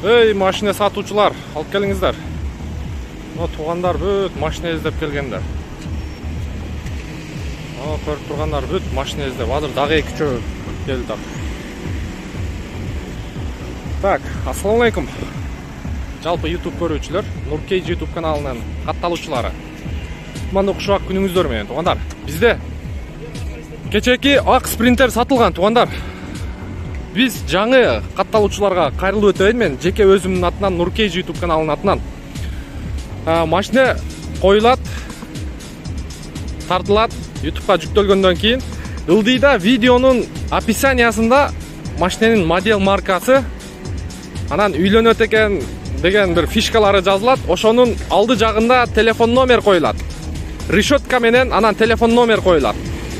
Ey машина сатуучулар, алып келиңиздер. Мына туугандар бүт машина издеп келгендер. Көрүп тургандар бүт машина издеп, азыр дагы 2 келди. Так, ассаламу алейкум. Жалпы YouTube көрүүчүлөр, Nurcage YouTube каналынын катталуучулары. Мына кушак күнүңүздөр менен туугандар. Бизде кечеки ак спринтер сатылган туугандар. Biz жаңы катталуучуларга кайрылуу өтөйүн. Мен жеке өзүмдүн атынан Nurcage YouTube каналынын атынан машина коюлат, тартылат, YouTube'га жүктөлгөндөн кийин ылдыйда видеонун описаниясында машинанын модель маркасы, анан үйлөнөт экен деген бир фишкалары жазылат. Ошонун алды жагында телефон номер коюлат. Решетка менен анан телефон номер коюлат.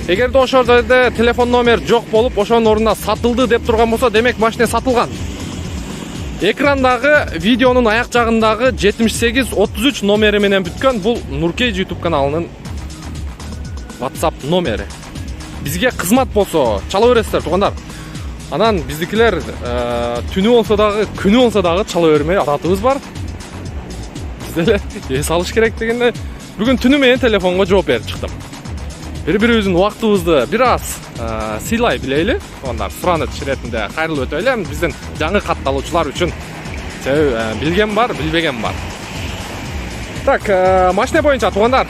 Эгерде ошол жерде телефон номер жок болуп, ошонун ордуна сатылды деп турган болсо, демек машина сатылган. Экрандагы видеонун аяк жагындагы 7833 номери менен бүткөн бул Nurcage YouTube каналынын WhatsApp номери. Бизге кызмат болсо чала бересиздер туугандар. Анан биздикилер түнү болсо дагы, күнү болсо дагы чала бермей адатыбыз бар. Бизде эс алыш керек дегенде бүгүн түнү менен телефонго жооп берип чыктым. Бири-бирибиздин убактыбызды бир аз сыйлай билейли. Туугандар, сураныч иретинде кайрылуу өтөйлү. Биздин жаңы катталуучулар үчүн билген бар, билбеген бар. Так, машина боюнча туугандар.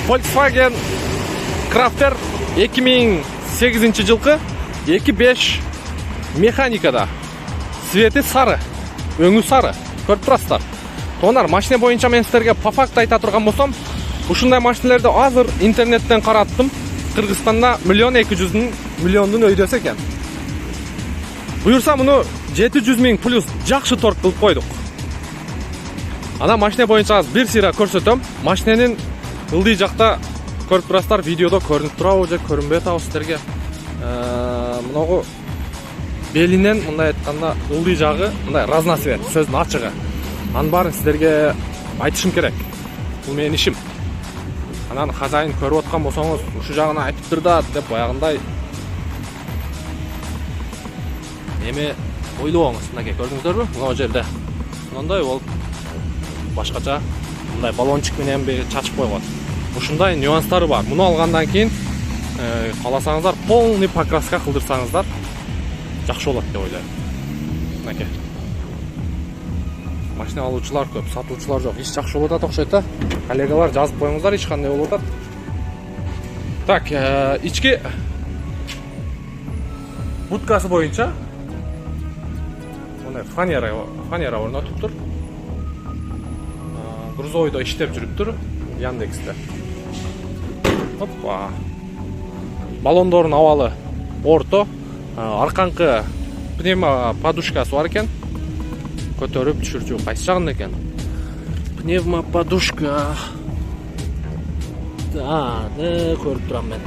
Volkswagen Crafter 2008 жылкы 2.5 механикада. Свети сары, өңү сары. Көрүп турасыздар. Туугандар, машина боюнча мен силерге по факту айта турган болсом, ушундай машиналарды азыр интернеттен караттым. Кыргызстанда 1.2 миллиондун өйдөсү экен. Буюрса муну 700 000 плюс жакшы торг кылып койдук. Ана машина боюнча бир сыйра көрсөтөм. Машинанын ылдый жакта көрүп турасыздар, видеодо көрүнүп турабы же көрүнбөй атабы силерге. Мынагу белинен мындай айтканда ылдый жагы мындай разноцвет, сөздүн ачыгы. Анын баарын силерге айтышым керек. Бул менин ишим. Анан хазайын көрүп аткан болсоңуз, ушу жагына айтыптыр да деп баягындай эме ойлобоңуз. Мынакей көрдүңүздөрбү? Мына жерде мындай болуп башкача мындай баллончик менен чачып койгон. Ушундай нюанстары бар. Муну алгандан кийин кааласаңыздар полный покраска кылдырсаңыздар жакшы болот деп ойлойм. Мынакей. Машина алуучулар көп, сатуучулар жок. Иш жакшы болот окшойт да. Коллегалар жазып коюңуздар, эч кандай болуп атат. Так, ички будкасы боюнча мындай фанера орнотуптур. Грузовойдо иштеп жүрүптүр, Яндексте. Опа. Баллондордун абалы орто, арканкы пневма подушкасы бар экен. Көтөрүп түшүрчү кайсы жагында экен? Пневма подушка. Көрүп турам мен.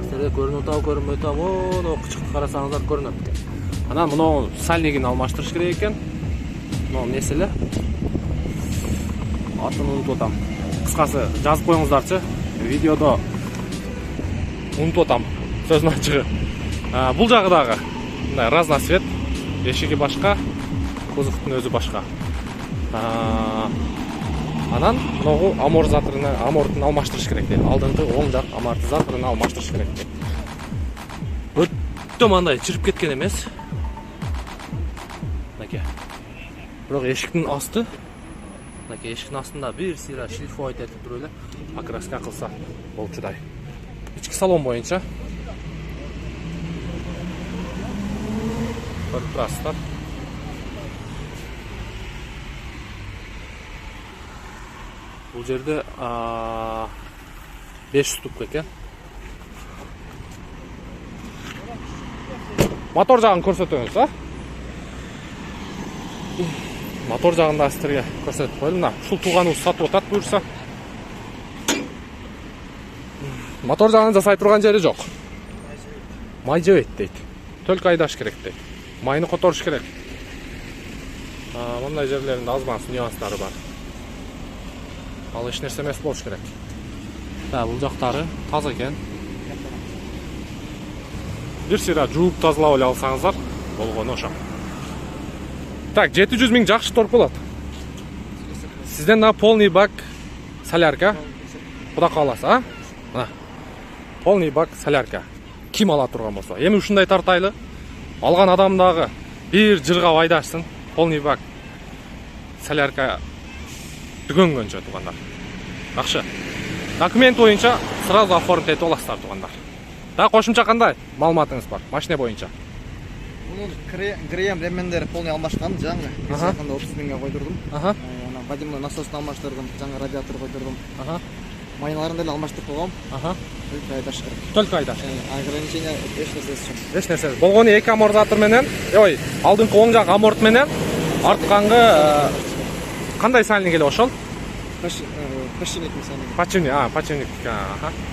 Силерге көрүнүп атабы, көрүнбөй атабы? Мону кычыкты карасаңыздар көрүнөт экен. Анан муну сальнигин алмаштырыш керек экен. Мына неселе. Атын унутуп атам. Кыскасы жазып коюңуздарчы. Видеодо унутуп атам. Сөздүн ачыгы. Бул жагы дагы мындай разноцвет. Эшиги башка, кузовтун өзү башка. Анан могу амортун алмаштырыш керек дейт. Алдыңкы оң жак амортизаторун алмаштырыш керек дейт. Өттө мындай чырып кеткен эмес. Мынакей. Бирок эшиктин асты, мынакей эшиктин астында бир сыйра шлифовать этип туруп эле покраска кылса болчудай. Ички салон боюнча көрүп турасыздар. Бул жерде 5 ступка экен. Мотор жагын көрсөтөңүз, а? Мотор жагында силерге көрсөтүп коелу. Мына ушул тууганыбыз сатып атат буюрса. Мотор жагын жасай турган жери жок. Май жебейт дейт. Только айдаш керек дейт. Майны которуш керек. Мындай жерлеринде аз-маз нюанстары бар. Ал эч нерсе эмес болуш керек. Бул жактары таза экен. Бир сыйра жууп тазалап эле алсаңыздар болгону ошо. Так, 700 миң жакшы торг болот. Сизден на полный бак солярка. Куда каласа, а? Мына. Полный бак солярка. Ким ала турган болсо, эми ушундай тартайлы. Алган адам дагы бир жыргап айдашсын. Полный бак солярка түгөнгөнчө тугандар. Жакшы. Документ боюнча сразу оформить этип аласыздар тугандар. Да, кошумча кандай маалыматыңыз бар машина боюнча? Мунун грем ремендери полный алмашкан жаңы. Сакында 30 миңге койдурдум. Ана водяной насосын алмаштырдым, жаңы радиатор койдурдум. Майналарын деле алмаштырып койгом. Только айдаш керек. Только айдаш. Ограничение эч нерсеси жок. Эч нерсе. Болгону 2 амортизатор менен, алдыңкы оң жак аморт менен арткангы кандай сальный келип ошол? Почтенник мисалы. Почтенник.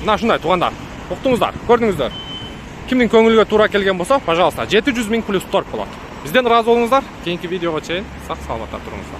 Мына ушундай тугандар. Уктуңуздар, көрдүңүздөр. Кимдин көңүлгө туура келген болсо, пожалуйста, 700 миң плюс торг болот. Бизден ыраазы болуңуздар. Кийинки видеого чейин сак саламатта туруңуздар.